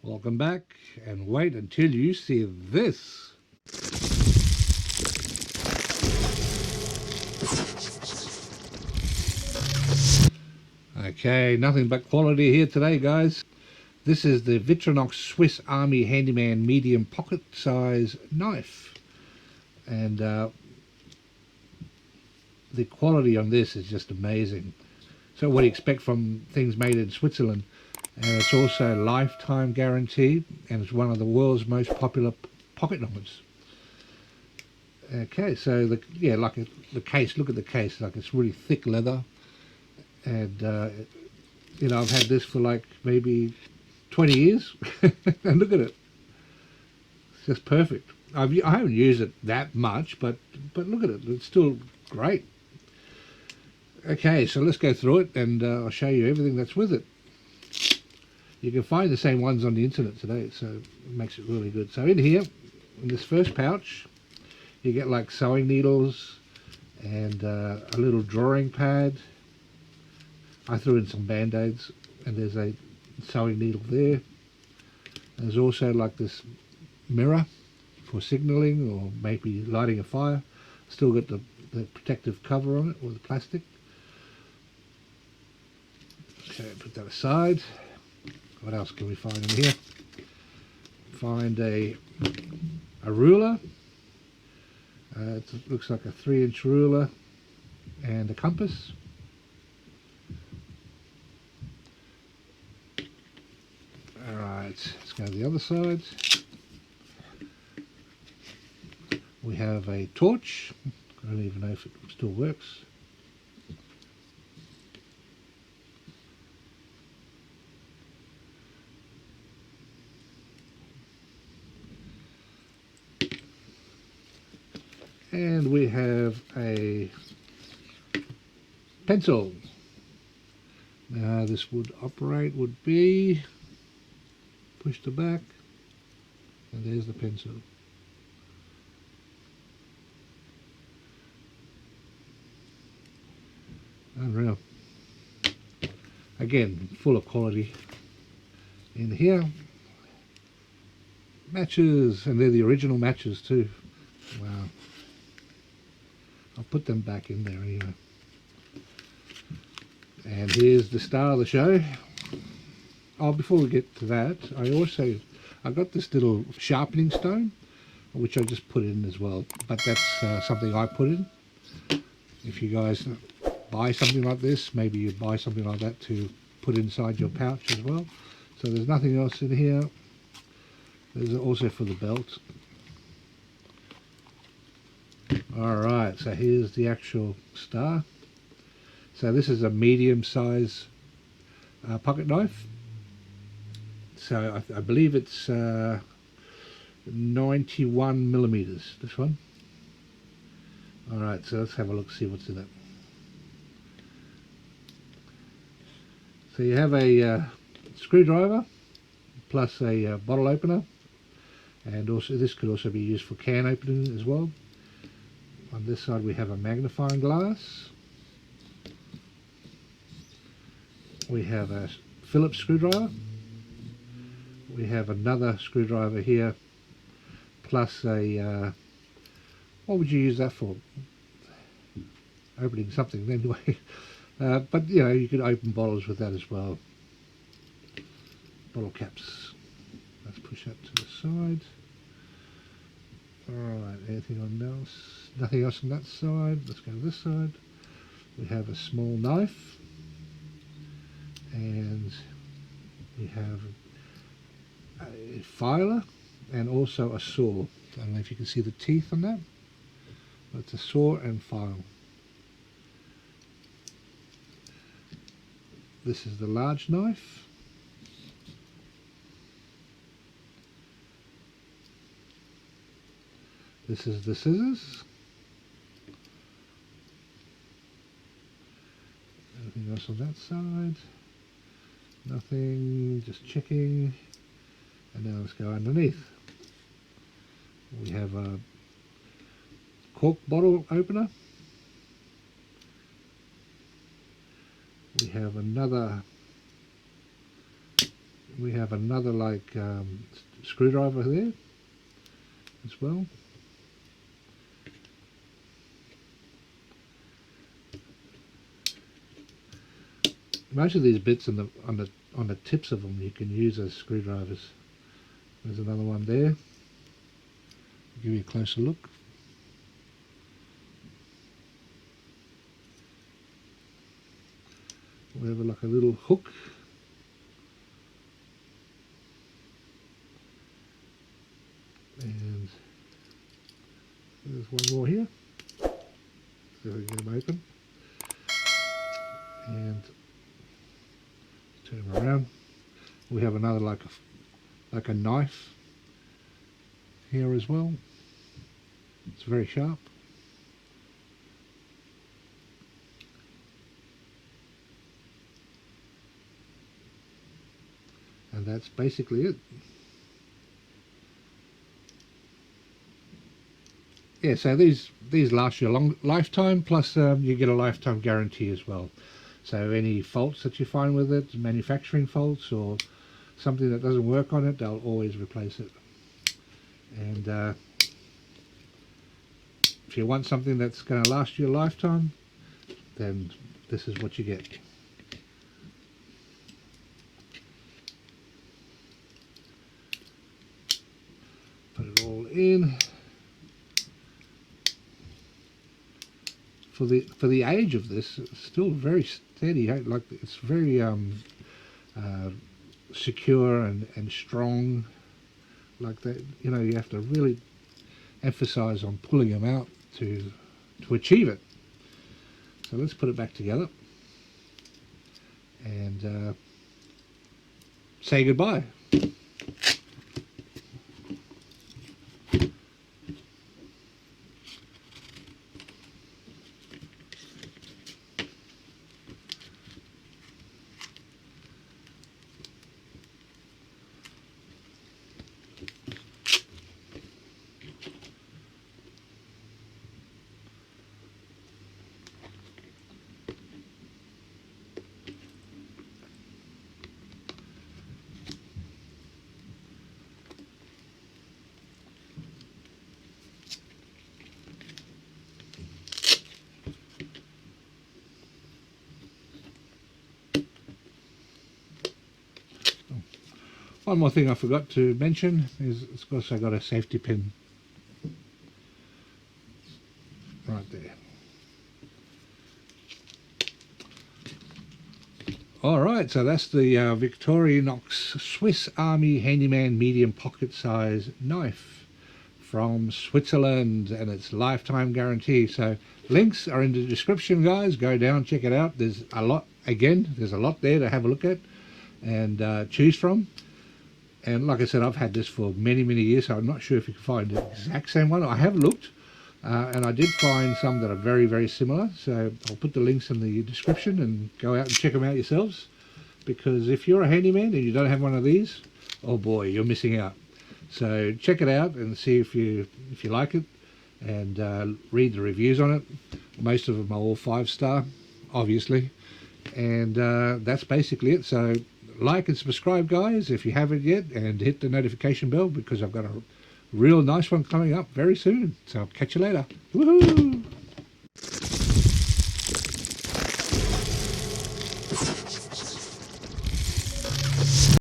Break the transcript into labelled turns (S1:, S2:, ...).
S1: Welcome back, and wait until you see this. Okay, nothing but quality here today, guys. This is the Victorinox Swiss Army Handyman medium pocket size knife, and the quality on this is just amazing. So what do you expect from things made in Switzerland? And it's also lifetime guarantee, and it's one of the world's most popular pocket knives. Okay, so the case. Look at the case. Like, it's really thick leather, and I've had this for like maybe 20 years, and look at it. It's just perfect. I haven't used it that much, but look at it. It's still great. Okay, so let's go through it, and I'll show you everything that's with it. You can find the same ones on the internet today, so it makes it really good. So in here, in this first pouch, you get like sewing needles and a little drawing pad. I threw in some band-aids, and there's a sewing needle there. There's also like this mirror for signaling or maybe lighting a fire. Still got the protective cover on it with the plastic. Okay, put that aside. What else can we find in here? Find a ruler. It looks like a 3-inch ruler and a compass. Alright, let's go to the other side. We have a torch. I don't even know if it still works. And we have a pencil. Now this would be push to back, and there's the pencil. Unreal. Again, full of quality. In here, matches, and they're the original matches too. Wow. I'll put them back in there anyway. And here's the star of the show. Oh, before we get to that, I got this little sharpening stone, which I just put in as well. But that's something I put in. If you guys buy something like this, maybe you buy something like that to put inside your pouch as well. So there's nothing else in here. There's also for the belt. Alright, so here's the actual star. So this is a medium size pocket knife. So I believe it's 91 millimeters, this one. Alright, so let's have a look, see what's in it. So you have a screwdriver plus a bottle opener, and also this could also be used for can opening as well. On this side we have a magnifying glass. We have a Phillips screwdriver. We have another screwdriver here, plus a, what would you use that for? Opening something anyway. But you know, you could open bottles with that as well. Bottle caps. Let's push that to the side. Alright, anything on else? Nothing else on that side. Let's go to this side. We have a small knife, and we have a filer and also a saw. I don't know if you can see the teeth on that, but it's a saw and file. This is the large knife. This is the scissors. Anything else on that side? Nothing, just checking. And now let's go underneath. We have a cork bottle opener. We have another we have another like screwdriver there as well. Most of these bits on the tips of them you can use as screwdrivers. There's another one there. Give you a closer look. We have like a little hook. And there's one more here. So we can get them open. And turn them around. We have another like a knife here as well. It's very sharp. And that's basically it. Yeah, so these last you a long lifetime, plus you get a lifetime guarantee as well. So any faults that you find with it, manufacturing faults or something that doesn't work on it, they'll always replace it. And if you want something that's going to last you a lifetime, then this is what you get. Put it all in. For the age of this, it's still very steady. Like it's very secure and strong. Like that, you know, you have to really emphasize on pulling them out to achieve it. So let's put it back together and say goodbye. One more thing I forgot to mention is, of course, I got a safety pin right there. Alright, so that's the Victorinox Swiss Army Handyman medium pocket size knife from Switzerland, and it's lifetime guarantee. So links are in the description, guys. Go down, check it out. There's a lot, again, there's a lot there to have a look at and choose from. And like I said, I've had this for many years, so I'm not sure if you can find the exact same one. I have looked, and I did find some that are very similar. So I'll put the links in the description and go out and check them out yourselves. Because if you're a handyman and you don't have one of these, oh boy, you're missing out. So check it out and see if you like it, and read the reviews on it. Most of them are all 5-star, obviously. And that's basically it. So like and subscribe, guys, if you haven't yet, and hit the notification bell, because I've got a real nice one coming up very soon. So I'll catch you later. Woohoo!